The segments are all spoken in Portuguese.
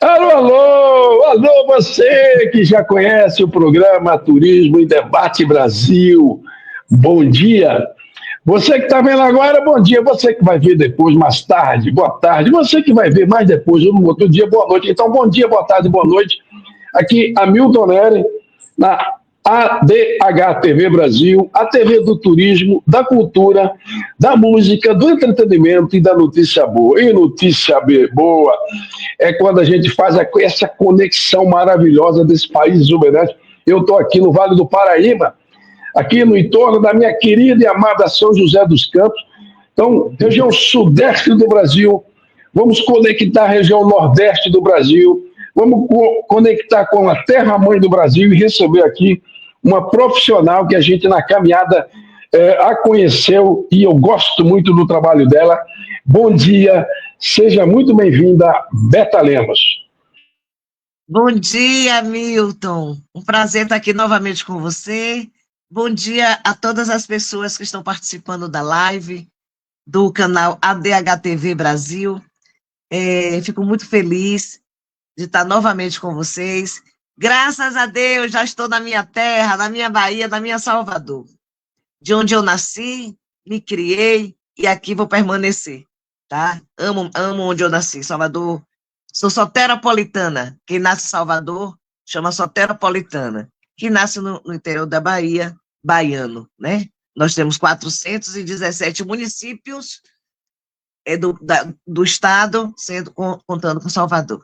Alô, alô, alô, você que já conhece o programa Turismo em Debate Brasil. Bom dia. Você que está vendo agora, bom dia. Você que vai ver depois, mais tarde, boa tarde. Você que vai ver mais depois, no outro dia, boa noite. Então, bom dia, boa tarde, boa noite. Aqui, Hamilton Neri, na ADH-TV Brasil, a TV do turismo, da cultura, da música, do entretenimento e da notícia boa. E notícia boa é quando a gente faz essa conexão maravilhosa desse país exuberante. Eu estou aqui no Vale do Paraíba, aqui no entorno da minha querida e amada São José dos Campos. Então, região sudeste do Brasil, vamos conectar a região nordeste do Brasil, vamos conectar com a terra-mãe do Brasil e receber aqui uma profissional que a gente na caminhada a conheceu e eu gosto muito do trabalho dela. Bom dia, seja muito bem-vinda, Beta Lemos. Bom dia, Milton. Um prazer estar aqui novamente com você. Bom dia a todas as pessoas que estão participando da live do canal ADH-TV Brasil. Fico muito feliz de estar novamente com vocês. Graças a Deus, já estou na minha terra, na minha Bahia, na minha Salvador, de onde eu nasci, me criei e aqui vou permanecer, tá? Amo onde eu nasci, Salvador. Sou soteropolitana. Quem nasce em Salvador chama soteropolitana. Quem nasce no interior da Bahia, baiano, né? Nós temos 417 municípios do estado, contando com Salvador.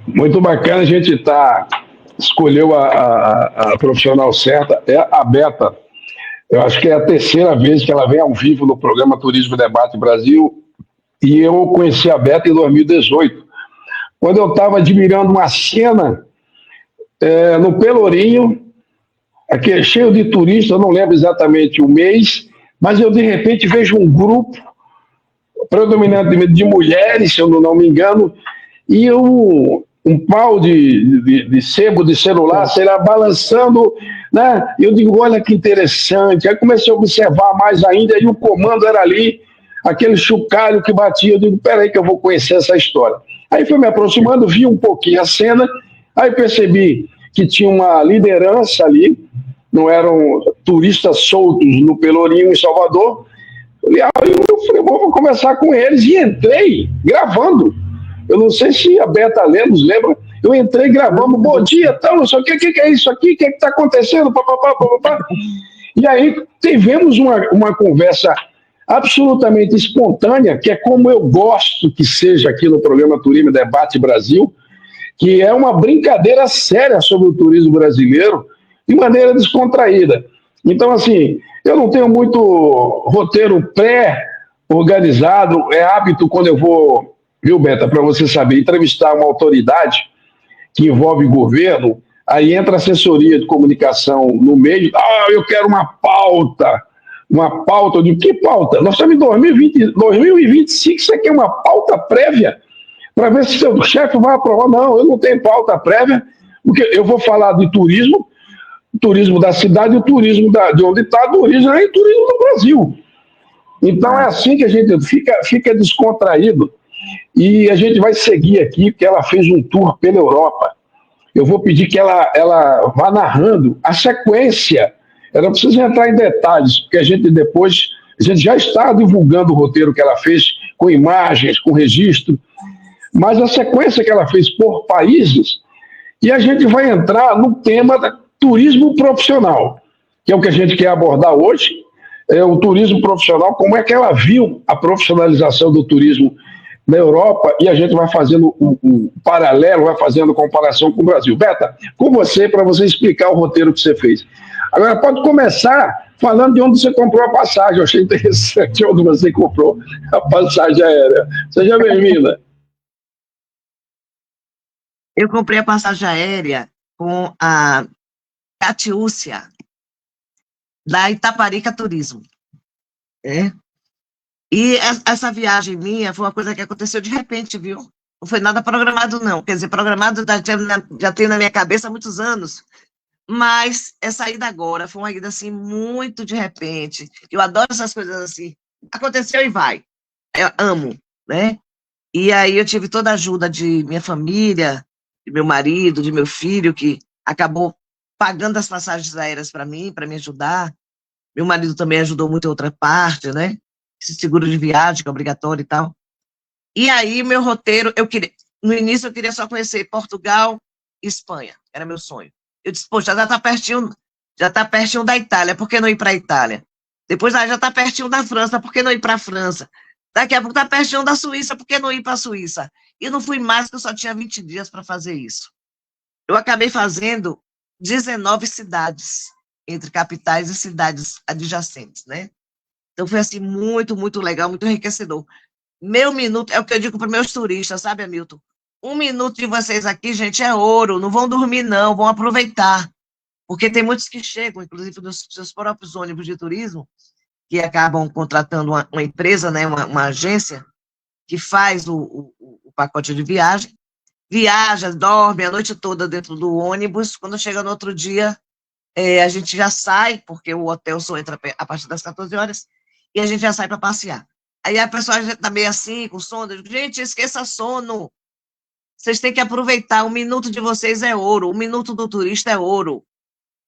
Muito bacana, a gente escolheu a profissional certa, é a Beta. Eu acho que é a terceira vez que ela vem ao vivo no programa Turismo Debate Brasil, e eu conheci a Beta em 2018, quando eu estava admirando uma cena no Pelourinho, aqui cheio de turistas, eu não lembro exatamente o mês, mas eu de repente vejo um grupo predominantemente de mulheres, se eu não me engano, e um pau de sebo de celular, será balançando, né? Eu digo, olha que interessante. Aí comecei a observar mais ainda, e o comando era ali, aquele chocalho que batia. Eu digo, peraí que eu vou conhecer essa história. Aí fui me aproximando, vi um pouquinho a cena, aí percebi que tinha uma liderança ali, não eram turistas soltos no Pelourinho, em Salvador. Aí eu falei, vou conversar com eles, e entrei gravando. Eu não sei se a Beta Lemos lembra, eu entrei gravando, bom dia, tal, não sei o que é isso aqui, o que está acontecendo, papapá. E aí tivemos uma conversa absolutamente espontânea, que é como eu gosto que seja aqui no programa Turismo Debate Brasil, que é uma brincadeira séria sobre o turismo brasileiro, de maneira descontraída. Então, assim, eu não tenho muito roteiro pré-organizado, é hábito quando eu vou, viu, Beta, para você saber, entrevistar uma autoridade que envolve governo, aí entra a assessoria de comunicação no meio, eu quero uma pauta, eu digo, que pauta? Nós estamos em 2025, você quer uma pauta prévia para ver se seu chefe vai aprovar? Não, eu não tenho pauta prévia, porque eu vou falar de turismo da cidade, o turismo de onde está, do origem, e turismo do Brasil. Então é assim que a gente fica descontraído. E a gente vai seguir aqui, porque ela fez um tour pela Europa. Eu vou pedir que ela vá narrando a sequência. Eu não preciso entrar em detalhes, porque a gente já está divulgando o roteiro que ela fez, com imagens, com registro, mas a sequência que ela fez por países, e a gente vai entrar no tema do turismo profissional, que é o que a gente quer abordar hoje, o turismo profissional, como é que ela viu a profissionalização do turismo na Europa, e a gente vai fazendo um paralelo, vai fazendo comparação com o Brasil. Beta, com você, para você explicar o roteiro que você fez. Agora, pode começar falando de onde você comprou a passagem. Eu achei interessante onde você comprou a passagem aérea. Seja bem-vinda. Eu comprei a passagem aérea com a Catiúcia, da Itaparica Turismo. E essa viagem minha foi uma coisa que aconteceu de repente, viu? Não foi nada programado, não. Quer dizer, programado já tem na minha cabeça há muitos anos, mas essa ida agora foi uma ida, assim, muito de repente. Eu adoro essas coisas, assim, aconteceu e vai. Eu amo, né? E aí eu tive toda a ajuda de minha família, de meu marido, de meu filho, que acabou pagando as passagens aéreas para mim, para me ajudar. Meu marido também ajudou muito em outra parte, né? Esse seguro de viagem, que é obrigatório e tal. E aí, meu roteiro, no início eu queria só conhecer Portugal e Espanha, era meu sonho. Eu disse, poxa, já tá pertinho da Itália, por que não ir para a Itália? Depois, já tá pertinho da França, por que não ir para a França? Daqui a pouco tá pertinho da Suíça, por que não ir para a Suíça? E não fui mais, porque eu só tinha 20 dias para fazer isso. Eu acabei fazendo 19 cidades, entre capitais e cidades adjacentes, né? Então foi assim, muito, muito legal, muito enriquecedor. Meu minuto, é o que eu digo para meus turistas, sabe, Hamilton? 1 minuto de vocês aqui, gente, é ouro. Não vão dormir, não, vão aproveitar. Porque tem muitos que chegam, inclusive nos seus próprios ônibus de turismo, que acabam contratando uma empresa, né, uma agência, que faz o pacote de viagem. Viaja, dorme a noite toda dentro do ônibus. Quando chega no outro dia, a gente já sai, porque o hotel só entra a partir das 14 horas, e a gente já sai para passear. Aí a pessoa está meio assim, com sono. Eu digo, gente, esqueça sono. Vocês têm que aproveitar. 1 minuto de vocês é ouro. 1 minuto do turista é ouro.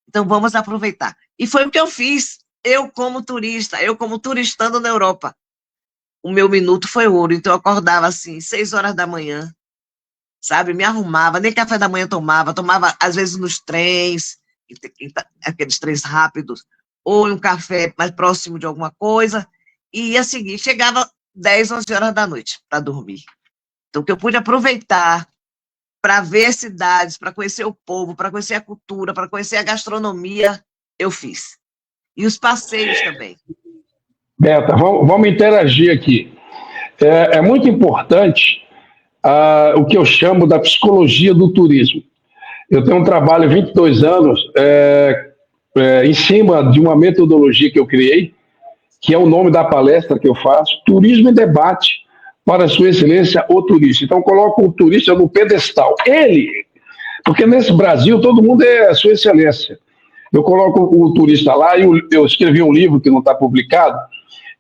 Então, vamos aproveitar. E foi o que eu fiz. Eu, como turista, eu, como turistando na Europa. O meu minuto foi ouro. Então, eu acordava assim, 6 horas da manhã, sabe? Me arrumava, nem café da manhã tomava. Tomava, às vezes, nos trens, aqueles trens rápidos, ou um café mais próximo de alguma coisa, e ia seguir. Chegava 10, 11 horas da noite para dormir. Então, que eu pude aproveitar para ver cidades, para conhecer o povo, para conhecer a cultura, para conhecer a gastronomia, eu fiz. E os passeios também. Beta, vamos interagir aqui. É muito importante o que eu chamo da psicologia do turismo. Eu tenho um trabalho há 22 anos em cima de uma metodologia que eu criei, que é o nome da palestra que eu faço, Turismo em Debate para Sua Excelência, o Turista. Então, eu coloco o turista no pedestal. Ele, porque nesse Brasil todo mundo é Sua Excelência. Eu coloco o turista lá e eu escrevi um livro que não está publicado,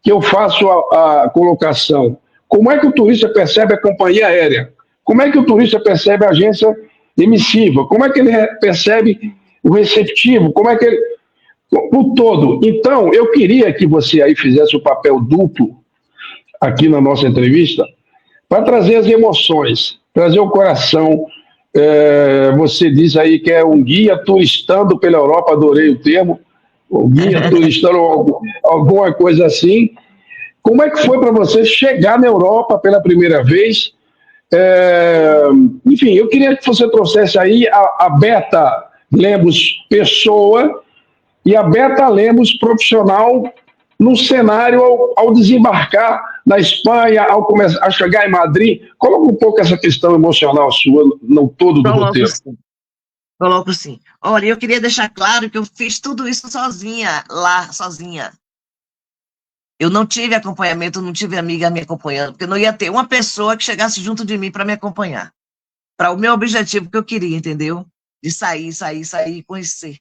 que eu faço a colocação. Como é que o turista percebe a companhia aérea? Como é que o turista percebe a agência emissiva? Como é que ele percebe o receptivo? Como é que ele... O todo. Então, eu queria que você aí fizesse o papel duplo aqui na nossa entrevista para trazer as emoções, trazer o coração. Você diz aí que é um guia turistando pela Europa, adorei o termo, o guia turistando, alguma coisa assim. Como é que foi para você chegar na Europa pela primeira vez? Enfim, eu queria que você trouxesse aí a Beta Lemos pessoa e a Beta Lemos profissional no cenário ao desembarcar na Espanha, ao começar a chegar em Madrid. Coloca um pouco essa questão emocional sua no todo do roteiro. Coloco sim. Olha, eu queria deixar claro que eu fiz tudo isso sozinha, lá, sozinha. Eu não tive acompanhamento, não tive amiga me acompanhando, porque não ia ter uma pessoa que chegasse junto de mim para me acompanhar. Para o meu objetivo que eu queria, entendeu? De sair, conhecer.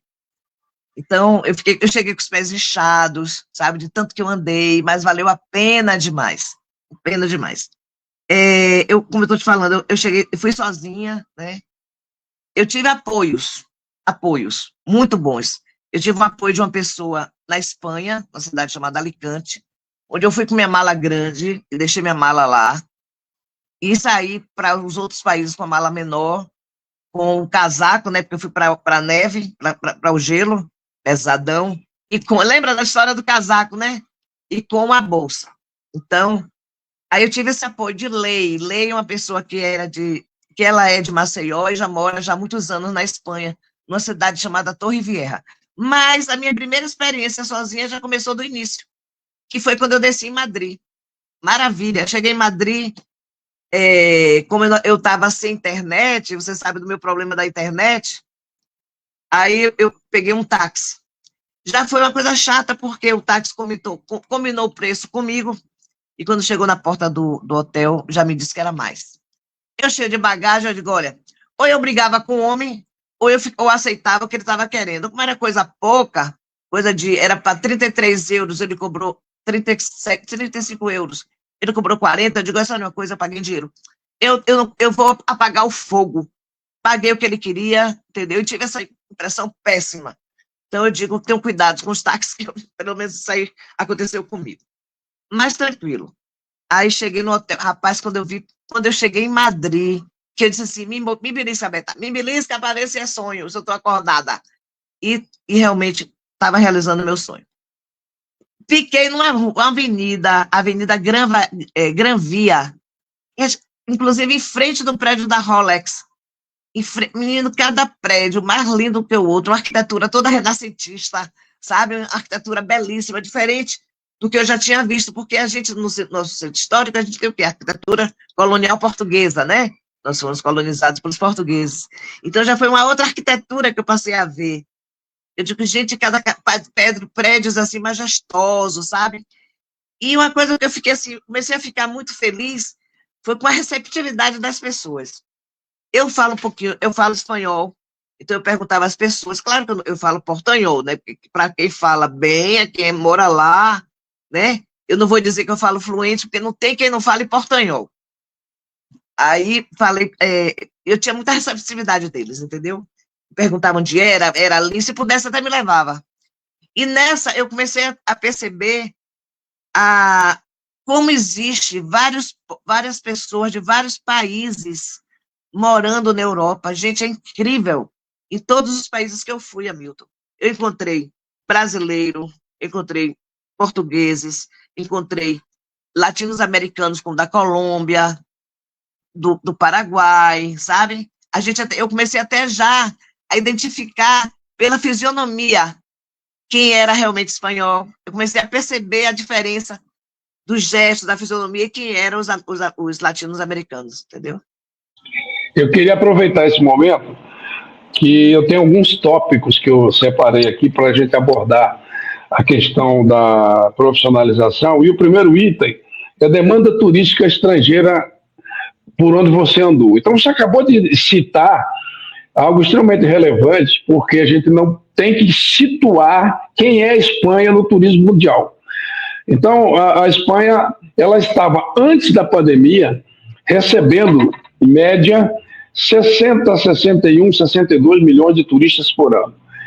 Então, eu cheguei com os pés inchados, sabe, de tanto que eu andei, mas valeu a pena demais. Pena demais. Como eu estou te falando, eu fui sozinha, né? Eu tive apoios muito bons. Eu tive o apoio de uma pessoa na Espanha, uma cidade chamada Alicante, onde eu fui com minha mala grande, e deixei minha mala lá, e saí para os outros países com a mala menor, com o casaco, né, porque eu fui para a neve, para o gelo, pesadão, lembra da história do casaco, né? E com a bolsa. Então, aí eu tive esse apoio de Lei. Lei é uma pessoa que ela é de Maceió e já mora já há muitos anos na Espanha, numa cidade chamada Torre Vieja. Mas a minha primeira experiência sozinha já começou do início, que foi quando eu desci em Madrid. Maravilha, cheguei em Madrid, como eu estava sem internet, você sabe do meu problema da internet, aí eu peguei um táxi. Já foi uma coisa chata, porque o táxi combinou o preço comigo, e quando chegou na porta do hotel, já me disse que era mais. Eu cheio de bagagem, eu digo, olha, ou eu brigava com o homem, ou eu aceitava o que ele estava querendo. Como era coisa pouca, era para 33 euros, ele cobrou 35 euros. Ele cobrou 40, eu digo, essa não é uma coisa, eu paguei dinheiro. Eu vou apagar o fogo. Paguei o que ele queria, entendeu? E tive essa impressão péssima. Então, eu digo, tenho cuidado com os táxis, que pelo menos isso aí aconteceu comigo. Mas tranquilo. Aí cheguei no hotel, rapaz, quando eu cheguei em Madrid, que eu disse assim, me belisca, Beta, me belisca, parece é sonho, eu estou acordada. E realmente estava realizando meu sonho. Fiquei numa Avenida Gran Via, inclusive em frente do prédio da Rolex. Menino, cada prédio mais lindo que o outro, uma arquitetura toda renascentista, sabe? Uma arquitetura belíssima, diferente do que eu já tinha visto, porque a gente, no nosso centro histórico, a gente tem o quê? Arquitetura colonial portuguesa, né? Nós fomos colonizados pelos portugueses. Então, já foi uma outra arquitetura que eu passei a ver. Eu digo, gente, cada prédios assim, majestosos, sabe? E uma coisa que eu fiquei assim, comecei a ficar muito feliz, foi com a receptividade das pessoas. Eu falo um pouquinho, eu falo espanhol, então eu perguntava às pessoas, claro que eu falo portanhol, né? Para quem fala bem, quem mora lá, né? Eu não vou dizer que eu falo fluente, porque não tem quem não fale portanhol. Aí falei, eu tinha muita receptividade deles, entendeu? Perguntavam onde era ali, se pudesse até me levava. E nessa eu comecei a perceber como existe várias pessoas de vários países morando na Europa. Gente, é incrível. Em todos os países que eu fui, Hamilton, eu encontrei brasileiro, encontrei portugueses, encontrei latinos-americanos, como da Colômbia, do Paraguai, sabe? Eu comecei até já a identificar pela fisionomia quem era realmente espanhol. Eu comecei a perceber a diferença dos gestos, da fisionomia, e quem eram os latinos-americanos, entendeu? Eu queria aproveitar esse momento que eu tenho alguns tópicos que eu separei aqui para a gente abordar a questão da profissionalização. E o primeiro item é a demanda turística estrangeira por onde você andou. Então, você acabou de citar algo extremamente relevante, porque a gente não tem que situar quem é a Espanha no turismo mundial. Então, a Espanha, ela estava, antes da pandemia, recebendo, em média, 60, 61, 62 milhões de turistas por ano.